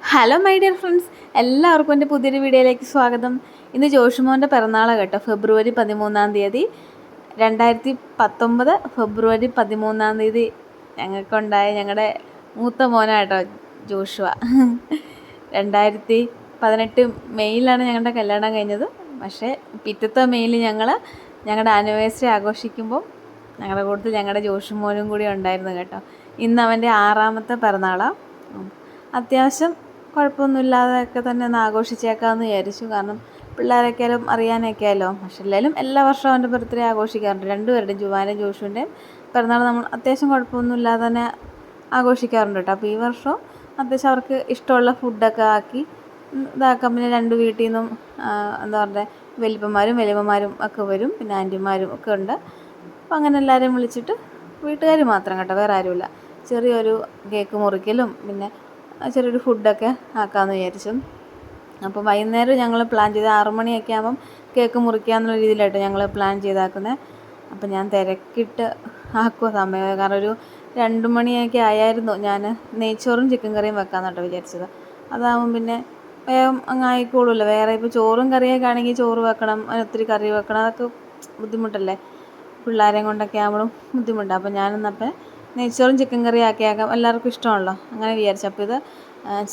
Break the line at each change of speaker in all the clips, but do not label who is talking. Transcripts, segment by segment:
Hello my dear friends, എല്ലാവർക്കും എൻ്റെ പുതിയൊരു വീഡിയോയിലേക്ക് സ്വാഗതം. ഇന്ന് ജോഷുമോൻ്റെ പിറന്നാളാണ് കേട്ടോ. ഫെബ്രുവരി 13 2019 ഫെബ്രുവരി 13 ഞങ്ങൾക്കുണ്ടായ ഞങ്ങളുടെ മൂത്ത മോനാട്ടോ ജോഷുവ. 2018 മെയ്യിലാണ് ഞങ്ങളുടെ കല്യാണം കഴിഞ്ഞത്. പക്ഷേ പിറ്റത്തെ മെയ്യിൽ ഞങ്ങളുടെ ആനിവേഴ്സറി ആഘോഷിക്കുമ്പോൾ ഞങ്ങളുടെ കൂട്ടത്തിൽ ഞങ്ങളുടെ ജോഷുമോനും കൂടി ഉണ്ടായിരുന്നു കേട്ടോ. ഇന്ന് അവൻ്റെ 6ാമത്തെ പിറന്നാളാണ്. അത്യാവശ്യം കുഴപ്പമൊന്നുമില്ലാതെയൊക്കെ തന്നെ ഒന്ന് ആഘോഷിച്ചേക്കാമെന്ന് വിചാരിച്ചു. കാരണം പിള്ളേരൊക്കെയാലും അറിയാനൊക്കെയാലോ. പക്ഷെ എല്ലാവരും എല്ലാ വർഷവും അവൻ്റെ ബർത്ത്ഡേ ആഘോഷിക്കാറുണ്ട്. രണ്ടുപേരുടെയും, ജുവാൻ്റെയും ജോഷുവിൻ്റെയും പിറന്നാൾ നമ്മൾ അത്യാവശ്യം കുഴപ്പമൊന്നുമില്ലാതെ തന്നെ ആഘോഷിക്കാറുണ്ട് കേട്ടോ. അപ്പോൾ ഈ വർഷം അത്യാവശ്യം അവർക്ക് ഇഷ്ടമുള്ള ഫുഡൊക്കെ ആക്കി ഇതാക്കാം. പിന്നെ രണ്ട് വീട്ടിൽ നിന്നും എന്താ പറയുക, വലിയമ്മമാരും ഒക്കെ വരും. പിന്നെ ആൻറ്റിമാരും ഒക്കെ ഉണ്ട്. അപ്പോൾ അങ്ങനെ എല്ലാവരെയും വിളിച്ചിട്ട്, വീട്ടുകാർ മാത്രം കേട്ടോ, വേറെ ആരുമില്ല. ചെറിയൊരു കേക്ക് മുറിക്കലും പിന്നെ ചെറിയൊരു ഫുഡൊക്കെ ആക്കാമെന്ന് വിചാരിച്ചു. അപ്പോൾ വൈകുന്നേരം ഞങ്ങൾ പ്ലാൻ ചെയ്ത് 6 മണിയൊക്കെ ആകുമ്പം കേക്ക് മുറിക്കുക എന്നുള്ള രീതിയിലായിട്ട് ഞങ്ങൾ പ്ലാൻ ചെയ്താക്കുന്നത്. അപ്പോൾ ഞാൻ തിരക്കിട്ട് ആക്കുക സമയം. കാരണം ഒരു 2 മണിയൊക്കെ ആയായിരുന്നു. ഞാൻ നെയ്ച്ചോറും ചിക്കൻ കറിയും വെക്കാമെന്നാട്ടോ വിചാരിച്ചത്. അതാകുമ്പം പിന്നെ വേഗം അങ്ങ് ആയിക്കോളുമല്ലോ. വേറെ ഇപ്പോൾ ചോറും കറിയൊക്കെ ആണെങ്കിൽ ചോറ് വെക്കണം, ഒത്തിരി കറി വെക്കണം, അതൊക്കെ ബുദ്ധിമുട്ടല്ലേ. പിള്ളേരെയും കൊണ്ടൊക്കെ ആകുമ്പോഴും ബുദ്ധിമുട്ടാണ്. അപ്പോൾ ഞാനെന്നപ്പം നെയ്ച്ചോറും ചിക്കൻ കറിയും ആക്കിയാക്കാം, എല്ലാവർക്കും ഇഷ്ടമാണല്ലോ, അങ്ങനെ വിചാരിച്ചു. അപ്പോൾ ഇത്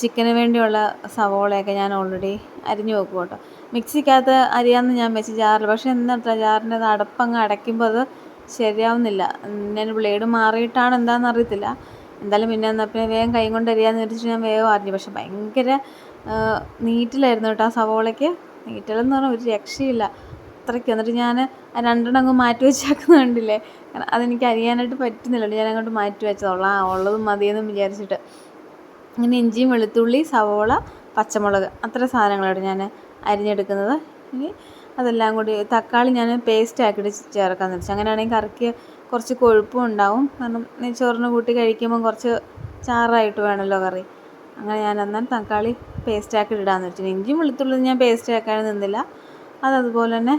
ചിക്കന് വേണ്ടിയുള്ള സവോളയൊക്കെ ഞാൻ ഓൾറെഡി അരിഞ്ഞു വെക്കും കേട്ടോ. മിക്സിക്കകത്ത് അരിയാമെന്ന് ഞാൻ വെച്ച് ജാറിൽ. പക്ഷേ എന്താ ജാറിൻ്റെ അത് അടപ്പങ്ങ് അടയ്ക്കുമ്പോൾ അത് ശരിയാവുന്നില്ല. ഞാൻ ബ്ലേഡ് മാറിയിട്ടാണ് എന്താണെന്ന് അറിയത്തില്ല. എന്തായാലും പിന്നെ എന്നപ്പോൾ വേഗം കൈ കൊണ്ട് അരിയാമെന്ന് വെച്ചിട്ട് ഞാൻ വേഗം അരിഞ്ഞു. പക്ഷെ ഭയങ്കര നീറ്റിലായിരുന്നു കേട്ടോ ആ സവോളയ്ക്ക്. നീറ്റിലെന്ന് പറഞ്ഞാൽ ഒരു രക്ഷയില്ല അത്രയ്ക്ക്. എന്നിട്ട് ഞാൻ രണ്ടെണ്ണം അങ്ങ് മാറ്റി വെച്ചേക്കുന്ന കണ്ടില്ലേ. അതെനിക്ക് അരിയാനായിട്ട് പറ്റുന്നില്ല. ഞാൻ അങ്ങോട്ട് മാറ്റി വെച്ചതോളാം, ഉള്ളതും മതിയെന്നും വിചാരിച്ചിട്ട്. അങ്ങനെ ഇഞ്ചിയും വെളുത്തുള്ളി സവോള പച്ചമുളക് അത്ര സാധനങ്ങളാണ് ഞാൻ അരിഞ്ഞെടുക്കുന്നത്. ഇനി അതെല്ലാം കൂടി തക്കാളി ഞാൻ പേസ്റ്റ് ആക്കിയിട്ട് ചേർക്കാമെന്ന് വെച്ചു. അങ്ങനെയാണെങ്കിൽ കറിക്ക് കുറച്ച് കൊഴുപ്പും ഉണ്ടാവും. കാരണം ചോറിന് കൂട്ടി കഴിക്കുമ്പം കുറച്ച് ചാറായിട്ട് വേണമല്ലോ കറി. അങ്ങനെ ഞാൻ എന്നാൽ തക്കാളി പേസ്റ്റ് ആക്കിയിട്ട് ഇടാമെന്ന് വെച്ചു. ഇഞ്ചിയും വെളുത്തുള്ളി ഞാൻ പേസ്റ്റ് ആക്കാൻ നിന്നില്ല, അതുപോലെ തന്നെ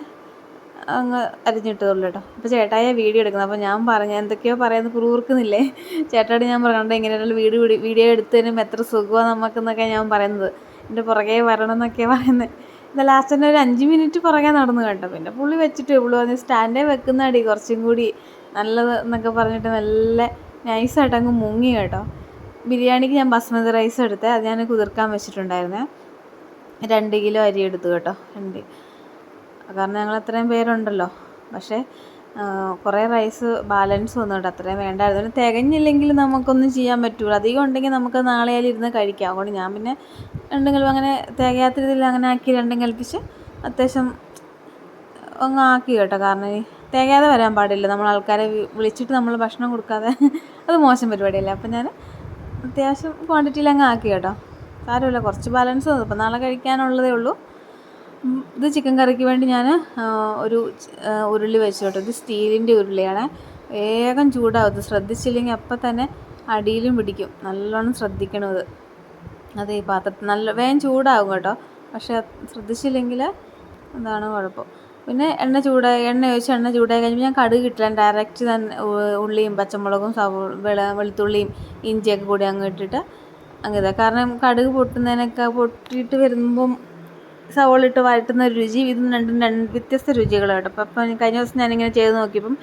അങ്ങ് അരിഞ്ഞിട്ടതുള്ളൂ കേട്ടോ. അപ്പോൾ ചേട്ടായ വീഡിയോ എടുക്കുന്നത്. അപ്പോൾ ഞാൻ എന്തൊക്കെയോ പറയുന്നത് കുറുക്കുന്നില്ലേ. ചേട്ടായോട് ഞാൻ പറയണ്ട, ഇങ്ങനെയുള്ള വീഡിയോ എടുത്ത് തരുമ്പോൾ എത്ര സുഖമാണ് നമുക്കെന്നൊക്കെ ഞാൻ പറയുന്നത്. എൻ്റെ പുറകെ വരണം എന്നൊക്കെയാണ് പറയുന്നത്. എന്നാൽ ലാസ്റ്റ് തന്നെ ഒരു 5 മിനിറ്റ് പുറകെ നടന്നു കേട്ടോ. പിന്നെ പുള്ളി വെച്ചിട്ട് പറഞ്ഞ് സ്റ്റാൻഡേ വെക്കുന്നതാടി കുറച്ചും കൂടി നല്ലത് എന്നൊക്കെ പറഞ്ഞിട്ട് നല്ല നൈസായിട്ട് അങ്ങ് മുങ്ങി കേട്ടോ. ബിരിയാണിക്ക് ഞാൻ ബസ്മതി റൈസ് എടുത്തത്, അത് ഞാൻ കുതിർക്കാൻ വെച്ചിട്ടുണ്ടായിരുന്നേ. 2 കിലോ അരി എടുത്തു കേട്ടോ. കാരണം ഞങ്ങൾ അത്രയും പേരുണ്ടല്ലോ. പക്ഷേ കുറേ റൈസ് ബാലൻസ് വന്നു കേട്ടോ. അത്രയും വേണ്ടായിരുന്നു. തികഞ്ഞില്ലെങ്കിൽ നമുക്കൊന്നും ചെയ്യാൻ പറ്റില്ല. അധികം ഉണ്ടെങ്കിൽ നമുക്ക് നാളെയായാലും ഇരുന്ന് കഴിക്കാം. അതുകൊണ്ട് ഞാൻ പിന്നെ രണ്ടും അങ്ങനെ തികയാത്ത രീതിയിൽ അങ്ങനെ ആക്കി രണ്ടും കൽപ്പിച്ച് അത്യാവശ്യം അങ്ങ് ആക്കി കേട്ടോ. കാരണം തികയാതെ വരാൻ പാടില്ല. നമ്മൾ ആൾക്കാരെ വിളിച്ചിട്ട് നമ്മൾ ഭക്ഷണം കൊടുക്കാതെ അത് മോശം പരിപാടിയല്ലേ. അപ്പം ഞാൻ അത്യാവശ്യം ക്വാണ്ടിറ്റിയിൽ അങ്ങ് ആക്കി കേട്ടോ. സാരമില്ല, കുറച്ച് ബാലൻസ് വന്നു. ഇപ്പം നാളെ കഴിക്കാനുള്ളതേ ഉള്ളൂ. ഇത് ചിക്കൻ കറിക്ക് വേണ്ടി ഞാൻ ഒരു ഉരുളി വെച്ചു കേട്ടോ. ഇത് സ്റ്റീലിൻ്റെ ഉരുളിയാണ്. വേഗം ചൂടാവും. ഇത് ശ്രദ്ധിച്ചില്ലെങ്കിൽ അപ്പം തന്നെ അടിയിലും പിടിക്കും. നല്ലോണം ശ്രദ്ധിക്കണം ഇത്. അത് ഈ പാത്രത്തിൽ നല്ല വേഗം ചൂടാവും കേട്ടോ. പക്ഷേ ശ്രദ്ധിച്ചില്ലെങ്കിൽ എന്താണ് കുഴപ്പം. പിന്നെ എണ്ണ ഒഴിച്ച് എണ്ണ ചൂടായി കഴിഞ്ഞപ്പോൾ ഞാൻ കടുക് ഇട്ടില്ല. ഡയറക്റ്റ് തന്നെ ഉള്ളിയും പച്ചമുളകും വെളുത്തുള്ളിയും ഇഞ്ചിയൊക്കെ കൂടി അങ്ങ് ഇട്ടിട്ട് അങ്ങനെ. കാരണം കടുക് പൊട്ടിയിട്ട് വരുമ്പം സവോള ഇട്ട് വഴറ്റുന്ന രുചി ഇതും രണ്ടും വ്യത്യസ്ത രുചികളാണ് കേട്ടോ. അപ്പം കഴിഞ്ഞ ദിവസം ഞാനിങ്ങനെ ചെയ്ത് നോക്കിയപ്പം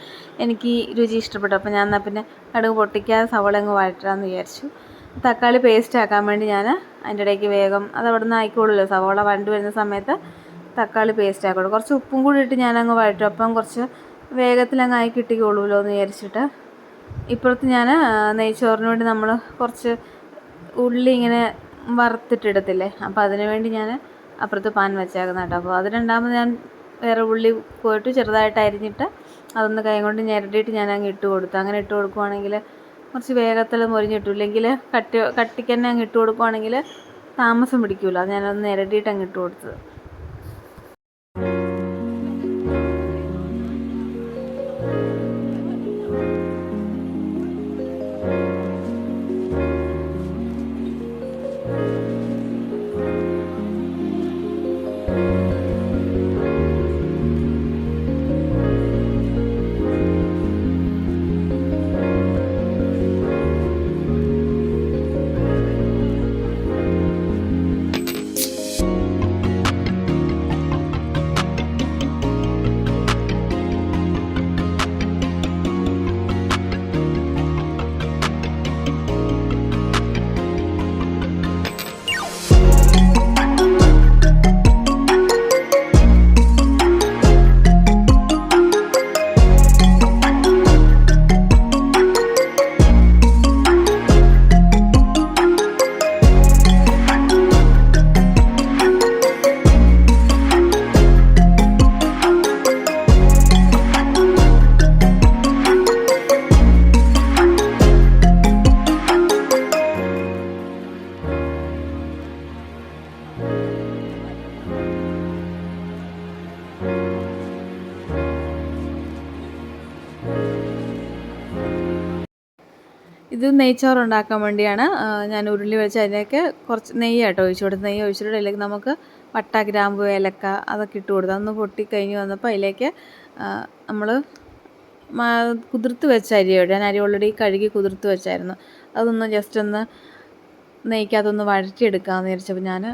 എനിക്ക് രുചി ഇഷ്ടപ്പെട്ടു. അപ്പം ഞാൻ എന്നാൽ പിന്നെ കടുക് പൊട്ടിക്കാതെ സവോള അങ്ങ് വഴറ്റാമെന്ന് വിചാരിച്ചു. തക്കാളി പേസ്റ്റ് ആക്കാൻ വേണ്ടി ഞാൻ അതിൻ്റെ ഇടയ്ക്ക് വേഗം അത് അവിടെ നിന്ന് ആയിക്കോളുമല്ലോ. സവോള വഴണ്ട് വരുന്ന സമയത്ത് തക്കാളി പേസ്റ്റ് ആക്കോളൂ. കുറച്ച് ഉപ്പും കൂടി ഇട്ട് ഞാനങ്ങ് വഴറ്റും. അപ്പം കുറച്ച് വേഗത്തിലങ്ങ് ആയി കിട്ടിക്കോളൂല്ലോ എന്ന് വിചാരിച്ചിട്ട്. ഇപ്പുറത്ത് ഞാൻ നെയ്ച്ചോറിന് വേണ്ടി നമ്മൾ കുറച്ച് ഉള്ളി ഇങ്ങനെ വറുത്തിട്ടിടത്തില്ലേ. അപ്പോൾ അതിന് വേണ്ടി ഞാൻ അപ്പുറത്ത് പാൻ വെച്ചേക്കുന്ന കേട്ടോ. അപ്പോൾ അത് രണ്ടാമത് ഞാൻ വേറെ ഉള്ളി പോയിട്ട് ചെറുതായിട്ട് അരിഞ്ഞിട്ട് അതൊന്ന് കൈ കൊണ്ട് ഞെരടിയിട്ട് ഞാൻ അങ്ങ് ഇട്ട് കൊടുത്തു. അങ്ങനെ ഇട്ട് കൊടുക്കുവാണെങ്കിൽ കുറച്ച് വേഗത്തിൽ മൊരിഞ്ഞിട്ടു. ഇല്ലെങ്കിൽ കട്ടിക്ക് തന്നെ അങ്ങ് ഇട്ട് കൊടുക്കുവാണെങ്കിൽ താമസം പിടിക്കുമല്ലോ. അത് ഞാനൊന്ന് ഞെരടിയിട്ട് അങ്ങ് ഇട്ട് കൊടുത്തത്. ഇത് നെയ്ച്ചോറ് ഉണ്ടാക്കാൻ വേണ്ടിയാണ് ഞാൻ ഉരുളി വെച്ച് അതിലേക്ക് കുറച്ച് നെയ്യാട്ടോ ഒഴിച്ചു കൊടുത്ത്. നെയ്യ് ഒഴിച്ചിട്ട് അതിലേക്ക് നമുക്ക് പട്ട, ഗ്രാമ്പു, ഏലക്ക അതൊക്കെ ഇട്ട് കൊടുത്തു. അതൊന്ന് പൊട്ടി കഴിഞ്ഞ് വന്നപ്പോൾ അതിലേക്ക് നമ്മൾ കുതിർത്ത് വെച്ച അരിയോടെ, ഞാൻ അരി ഓൾറെഡി കഴുകി കുതിർത്ത് വെച്ചായിരുന്നു, അതൊന്ന് ജസ്റ്റ് ഒന്ന് നെയ്ക്കകത്തൊന്ന് വഴറ്റിയെടുക്കാമെന്ന് വിചാരിച്ചപ്പോൾ ഞാൻ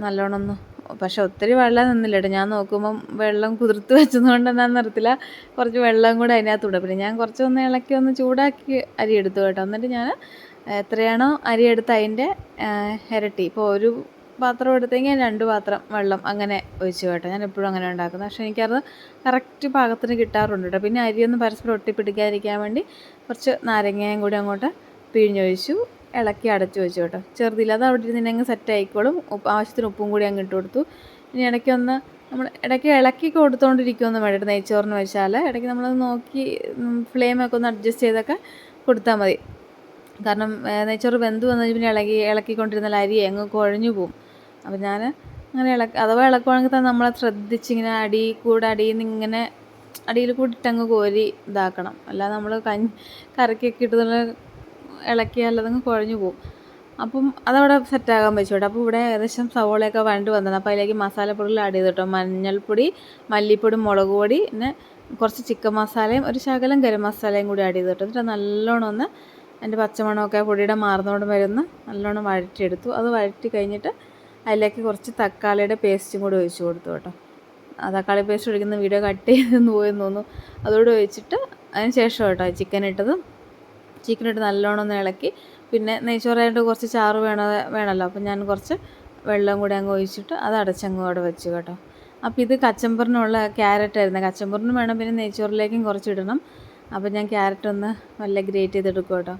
നല്ലോണം ഒന്ന്, പക്ഷെ ഒത്തിരി വെള്ളം നിന്നില്ല കേട്ടോ. ഞാൻ നോക്കുമ്പം വെള്ളം കുതിർത്ത് വെച്ചതുകൊണ്ട് ഞാൻ നിർത്തില്ല, കുറച്ച് വെള്ളം കൂടെ അതിനകത്തൂടെ. പിന്നെ ഞാൻ കുറച്ചൊന്ന് ഇളക്കി ഒന്ന് ചൂടാക്കി അരി എടുത്തു കേട്ടോ. എന്നിട്ട് ഞാൻ എത്രയാണോ അരി എടുത്ത് അതിൻ്റെ ഇരട്ടി, ഇപ്പോൾ ഒരു പാത്രം എടുത്തെങ്കിൽ 2 പാത്രം വെള്ളം അങ്ങനെ ഒഴിച്ചു കേട്ടോ. ഞാൻ എപ്പോഴും അങ്ങനെ ഉണ്ടാക്കുന്നത്. പക്ഷേ എനിക്കത് കറക്റ്റ് പാകത്തിന് കിട്ടാറുണ്ട് കേട്ടോ. പിന്നെ അരിയൊന്ന് പരസ്പരം ഒട്ടിപ്പിടിക്കാതിരിക്കാൻ വേണ്ടി കുറച്ച് നാരങ്ങയും കൂടി അങ്ങോട്ട് പിഴിഞ്ഞൊഴിച്ചു, ഇളക്കി അടച്ചു വെച്ചു കേട്ടോ. ചെറുതില്ല, അത് അവിടെ ഇരുന്ന് അങ്ങ് സെറ്റ് ആയിക്കോളും. ആവശ്യത്തിന് ഉപ്പും കൂടി അങ്ങ് ഇട്ട് കൊടുത്തു. ഇനി ഇടയ്ക്കൊന്ന് നമ്മൾ ഇടയ്ക്ക് ഇളക്കി കൊടുത്തുകൊണ്ടിരിക്കുമെന്ന് വേണ്ടിയിട്ട് നെയ്ച്ചോറിന് വെച്ചാൽ ഇടയ്ക്ക് നമ്മളത് നോക്കി ഫ്ലെയിമൊക്കെ ഒന്ന് അഡ്ജസ്റ്റ് ചെയ്തൊക്കെ കൊടുത്താൽ മതി. കാരണം നെയ്ച്ചോറ് വെന്ത് വന്നു പിന്നെ ഇളക്കിക്കൊണ്ടിരുന്നാൽ അരി അങ്ങ് കുഴഞ്ഞു പോവും. അപ്പോൾ ഞാൻ അങ്ങനെ അഥവാ ഇളക്കുവാണെങ്കിൽ തന്നെ നമ്മളെ ശ്രദ്ധിച്ചിങ്ങനെ അടിയിൽ നിന്ന് ഇങ്ങനെ അടിയിൽ കൂടിയിട്ടങ്ങ് കോരി ഇതാക്കണം. അല്ലാതെ നമ്മൾ കറിക്കൊക്കെ ഇട്ട് നല്ല ഇളക്കിയാൽ അതങ്ങ് കുഴഞ്ഞു പോവും. അപ്പം അതവിടെ സെറ്റാകാൻ വെച്ചോട്ടെ. അപ്പോൾ ഇവിടെ ഏകദേശം സവോളയൊക്കെ വഴണ്ട് വന്നത്. അപ്പോൾ അതിലേക്ക് മസാലപ്പൊടികൾ ആഡ് ചെയ്ത് കേട്ടോ. മഞ്ഞൾപ്പൊടി, മല്ലിപ്പൊടി, മുളക് പൊടി, പിന്നെ കുറച്ച് ചിക്കൻ മസാലയും ഒരു ശകലം ഗരം മസാലയും കൂടി ആഡ് ചെയ്ത് കേട്ടോ. എന്നിട്ട് നല്ലോണം ഒന്ന് അതിൻ്റെ പച്ചമണമൊക്കെ പൊടിയുടെ മാറുന്നോട് വരുന്ന നല്ലോണം വഴറ്റിയെടുത്തു. അത് വഴറ്റി കഴിഞ്ഞിട്ട് അതിലേക്ക് കുറച്ച് തക്കാളിയുടെ പേസ്റ്റും കൂടി ഒഴിച്ച് കൊടുത്തു കേട്ടോ. തക്കാളി പേസ്റ്റ് ഒഴിക്കുന്ന വീഡിയോ കട്ട് ചെയ്തെന്ന് പോയെന്ന് തോന്നുന്നു. അതോടെ ഒഴിച്ചിട്ട് അതിന് ശേഷം കേട്ടോ ചിക്കനിട്ട് നല്ലോണം ഒന്ന് ഇളക്കി. പിന്നെ നെയ്ച്ചോറായിട്ട് കുറച്ച് ചാറ് വേണമല്ലോ, അപ്പം ഞാൻ കുറച്ച് വെള്ളം കൂടി അങ്ങ് ഒഴിച്ചിട്ട് അത് അടച്ചങ്ങ് അവിടെ വെച്ചു കേട്ടോ. അപ്പോൾ ഇത് കച്ചമ്പറിനുള്ള ക്യാരറ്റായിരുന്നു. കച്ചമ്പറിനും വേണം, പിന്നെ നെയ്ച്ചോറിലേക്കും കുറച്ച് ഇടണം. അപ്പോൾ ഞാൻ ക്യാരറ്റ് ഒന്ന് നല്ല ഗ്രേറ്റ് ചെയ്തെടുക്കും കേട്ടോ.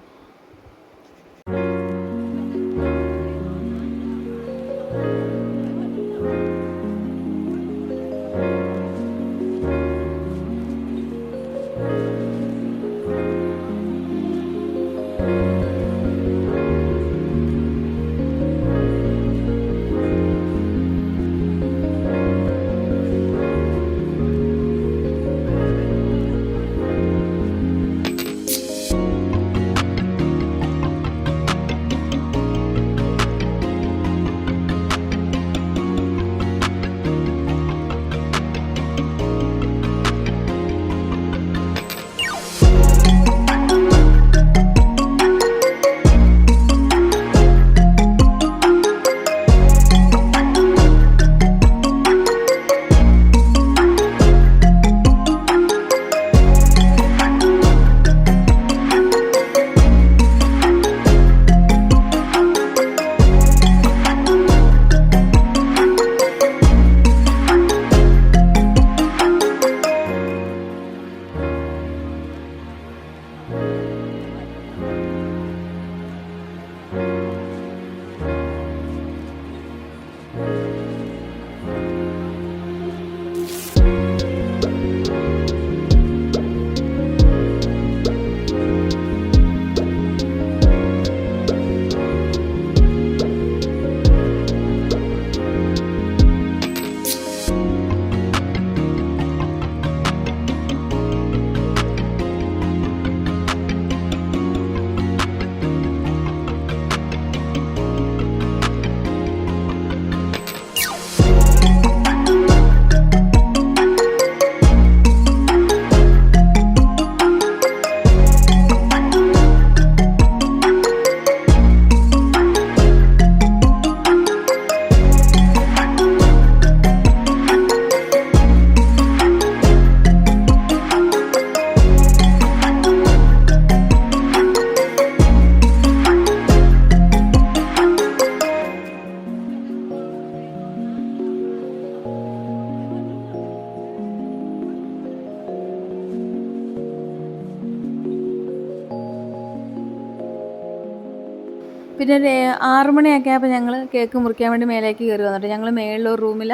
പിന്നെ ഒരു 6 മണിയൊക്കെ ആയപ്പോൾ ഞങ്ങൾ കേക്ക് മുറിക്കാൻ വേണ്ടി മേലേക്ക് കയറി വന്നിട്ട് ഞങ്ങൾ മേളിലൊരു റൂമിൽ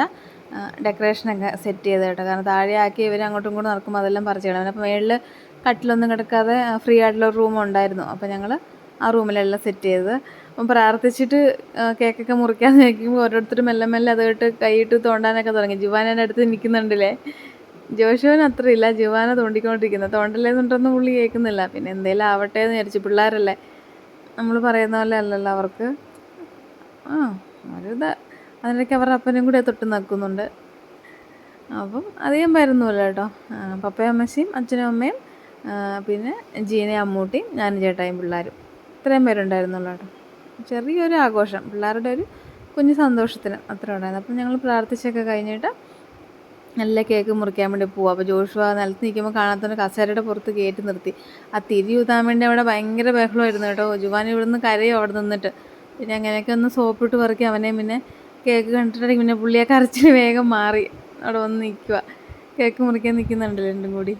ഡെക്കറേഷനൊക്കെ സെറ്റ് ചെയ്ത് കേട്ടോ. കാരണം താഴെ ആക്കി ഇവർ അങ്ങോട്ടും ഇങ്ങോട്ടും നടക്കുമ്പോൾ അതെല്ലാം പറിച്ച് കളയും. അപ്പോൾ മേളിൽ കട്ടിലൊന്നും കിടക്കാതെ ഫ്രീ ആയിട്ടുള്ള ഒരു റൂം ഉണ്ടായിരുന്നു. അപ്പോൾ ഞങ്ങൾ ആ റൂമിലെല്ലാം സെറ്റ് ചെയ്തത്. അപ്പം പ്രാർത്ഥിച്ചിട്ട് കേക്കൊക്കെ മുറിക്കാൻ നിൽക്കുമ്പോൾ ഓരോരുത്തരും മെല്ലെ മെല്ലെ അതുമായിട്ട് കൈയിട്ട് തോണ്ടാനൊക്കെ തുടങ്ങി. ജിവാനെ അടുത്ത് നിൽക്കുന്നുണ്ടല്ലേ. ജോഷുവിന് അത്രയില്ല, ജിവാന തോണ്ടിക്കൊണ്ടിരിക്കുന്നത്. തോണ്ടല്ലേന്നുണ്ടൊന്നും പുള്ളി കേൾക്കുന്നില്ല. പിന്നെ എന്തെങ്കിലും ആവട്ടെ എന്ന് വിചാരിച്ചു, പിള്ളേരല്ലേ. നമ്മൾ പറയുന്ന പോലെ അല്ലല്ലോ അവർക്ക്. ആ അവരിത് അതിനിടയ്ക്ക് അവരുടെ അപ്പനും കൂടി തൊട്ട് നിൽക്കുന്നുണ്ട്. അപ്പം അധികം പേരൊന്നുമില്ല കേട്ടോ. പപ്പയും അമ്മച്ചിയും അച്ഛനും അമ്മയും പിന്നെ ജീനയും അമ്മൂട്ടിയും ഞാനും ചേട്ടായും പിള്ളേരും ഇത്രയും പേരുണ്ടായിരുന്നുള്ളൂ കേട്ടോ. ചെറിയൊരു ആഘോഷം, പിള്ളേരുടെ ഒരു കുഞ്ഞു സന്തോഷത്തിന് അത്ര ഉണ്ടായിരുന്നു. അപ്പം ഞങ്ങൾ പ്രാർത്ഥിച്ചൊക്കെ കഴിഞ്ഞിട്ട് നല്ല കേക്ക് മുറിക്കാൻ വേണ്ടി പോവാം. അപ്പോൾ ജോഷുവ നിലത്ത് നിൽക്കുമ്പോൾ കാണാത്തവൻ്റെ കസേരയുടെ പുറത്ത് കയറ്റി നിർത്തി. ആ തിരി ഊതാൻ വേണ്ടി അവിടെ ഭയങ്കര ബഹളമായിരുന്നു കേട്ടോ. ജുവാൻ ഇവിടുന്ന് കരയും അവിടെ നിന്നിട്ട്. പിന്നെ അങ്ങനെയൊക്കെ ഒന്ന് സോപ്പിട്ട് പറക്കി അവനെയും പിന്നെ കേക്ക് കണ്ടിട്ടുണ്ടെങ്കിൽ പിന്നെ പുള്ളിയെ കരച്ചിന് വേഗം മാറി അവിടെ വന്ന് നിൽക്കുക. കേക്ക് മുറിക്കാൻ നിൽക്കുന്നുണ്ടല്ലോ രണ്ടും കൂടി.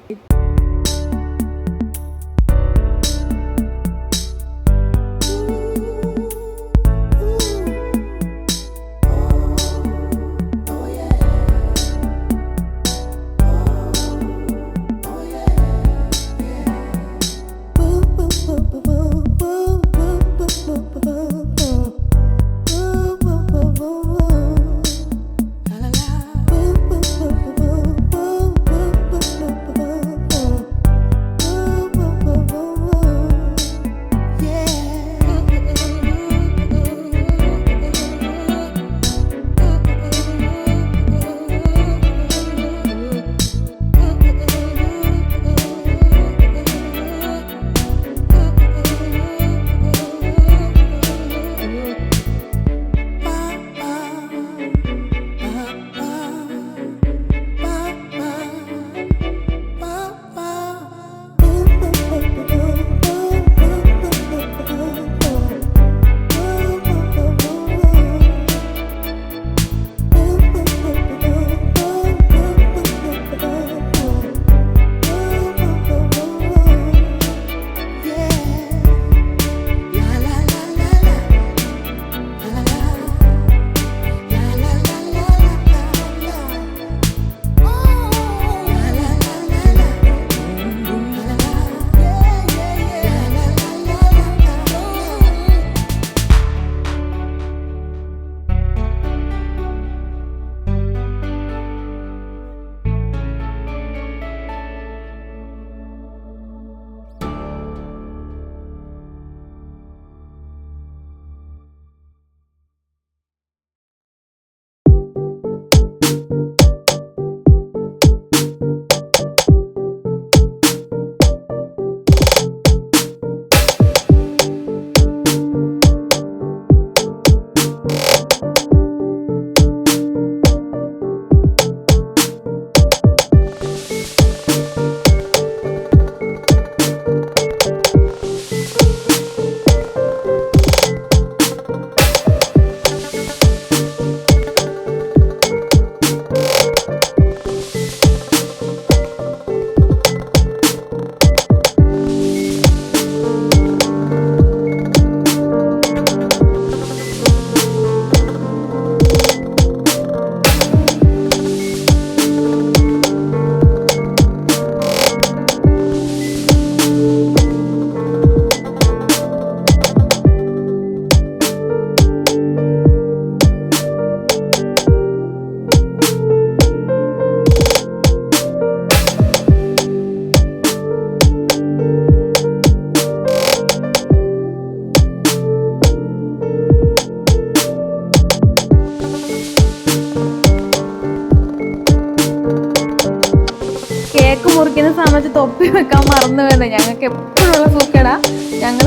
കേക്ക് മുറിക്കുന്ന സമയത്ത് തൊപ്പി വെക്കാൻ മറന്നു വരുന്നത് ഞങ്ങൾക്ക് എപ്പോഴുള്ള സൂക്കേടാ. ഞങ്ങൾ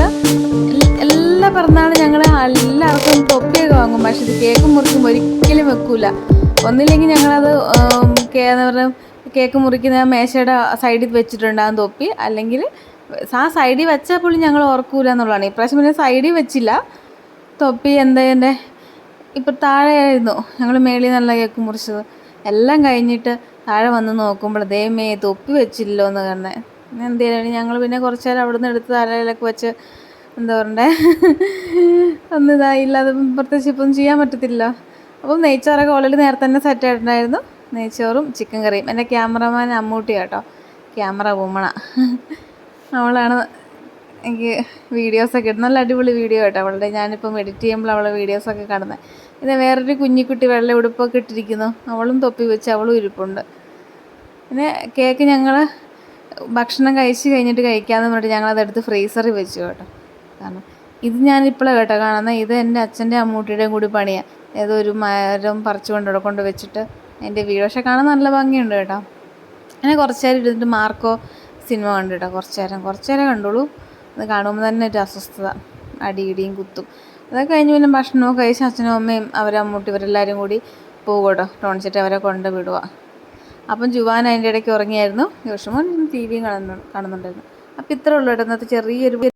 എല്ലാ പിറന്നാളും ഞങ്ങൾ എല്ലാവർക്കും തൊപ്പിയൊക്കെ വാങ്ങും, പക്ഷെ ഇത് കേക്ക് മുറിക്കുമ്പോൾ ഒരിക്കലും വെക്കൂല. ഒന്നില്ലെങ്കിൽ ഞങ്ങളത് എന്താ പറയുക, കേക്ക് മുറിക്കുന്ന മേശയുടെ സൈഡിൽ വെച്ചിട്ടുണ്ടാകും തൊപ്പി, അല്ലെങ്കിൽ ആ സൈഡിൽ വെച്ചാൽ പോലും ഞങ്ങൾ ഓർക്കൂല എന്നുള്ളതാണ്. ഇപ്രാവശ്യം പിന്നെ സൈഡിൽ വെച്ചില്ല തൊപ്പി. എൻ്റെ ഇപ്പം താഴെയായിരുന്നു ഞങ്ങൾ മേളിൽ നല്ല കേക്ക് മുറിച്ചത്. എല്ലാം കഴിഞ്ഞിട്ട് താഴെ വന്ന് നോക്കുമ്പോൾ ദൈവമേ തൊപ്പി വെച്ചില്ലോ എന്ന് പറഞ്ഞത്. പിന്നെ എന്ത് ചെയ്യാൻ, ഞങ്ങൾ പിന്നെ കുറച്ച് നേരം അവിടെ നിന്ന് എടുത്ത് തലയിലൊക്കെ വെച്ച് എന്താ പറയണ്ടേ ഒന്നും ഇതായില്ല. അത് പ്രത്യേകിച്ച് ഇപ്പം ചെയ്യാൻ പറ്റത്തില്ല. അപ്പം നെയ്ച്ചോറൊക്കെ ഓൾറെഡി നേരത്തെ തന്നെ സെറ്റ് ആയിട്ടുണ്ടായിരുന്നു. നെയ്ച്ചോറും ചിക്കൻ കറിയും. എൻ്റെ ക്യാമറമാൻ അമ്മൂട്ടി കേട്ടോ, ക്യാമറ വുമണ. അവളാണ് എനിക്ക് വീഡിയോസൊക്കെ ഇടും. നല്ല അടിപൊളി വീഡിയോ കേട്ടോ അവളുടെ. ഞാനിപ്പം എഡിറ്റ് ചെയ്യുമ്പോൾ അവളെ വീഡിയോസൊക്കെ കാണുന്നത്. പിന്നെ വേറൊരു കുഞ്ഞിക്കുട്ടി വെള്ള ഉടുപ്പൊക്കെ ഇട്ടിരിക്കുന്നു, അവളും തൊപ്പി വെച്ച് അവളും ഇരിപ്പുണ്ട്. പിന്നെ കേക്ക് ഞങ്ങൾ ഭക്ഷണം കഴിച്ച് കഴിഞ്ഞിട്ട് കഴിക്കാമെന്ന് പറഞ്ഞിട്ട് ഞങ്ങളതെടുത്ത് ഫ്രീസറിൽ വെച്ചു കേട്ടോ. കാരണം ഇത് ഞാനിപ്പോഴാണ് കേട്ടോ കാണുന്നത്. ഇത് എൻ്റെ അച്ഛൻ്റെ അമ്മൂട്ടിയുടെയും കൂടി പണിയാണ്. ഏതോ ഒരു മരം പറിച്ചു കൊണ്ട് വെച്ചിട്ട് എൻ്റെ വീട്. പക്ഷെ കാണാൻ നല്ല ഭംഗിയുണ്ട് കേട്ടോ. അങ്ങനെ കുറച്ച് നേരം ഇരുന്നിട്ട് മാർക്കോ സിനിമ കണ്ടു കേട്ടോ. കുറച്ച് നേരം കണ്ടോളൂ. അത് കാണുമ്പോൾ തന്നെ ഒരു അസ്വസ്ഥത, അടിയിടിയും കുത്തും. അതൊക്കെ കഴിഞ്ഞ് പിന്നെ ഭക്ഷണമൊക്കെ കഴിച്ച് അച്ഛനും അമ്മയും അമ്മൂട്ടി ഇവരെല്ലാവരും കൂടി പോകും കേട്ടോ. ടോണിച്ചിട്ട് അവരെ കൊണ്ട് വിടുക. അപ്പം ജുവാൻ അതിൻ്റെ ഇടയ്ക്ക് ഉറങ്ങിയായിരുന്നു. ജോഷുമോൻ ടി വിയും കാണുന്നുണ്ടായിരുന്നു. അപ്പോൾ ഇത്രേ ഉള്ളൂ കേട്ടോ ഇന്നത്തെ ചെറിയൊരു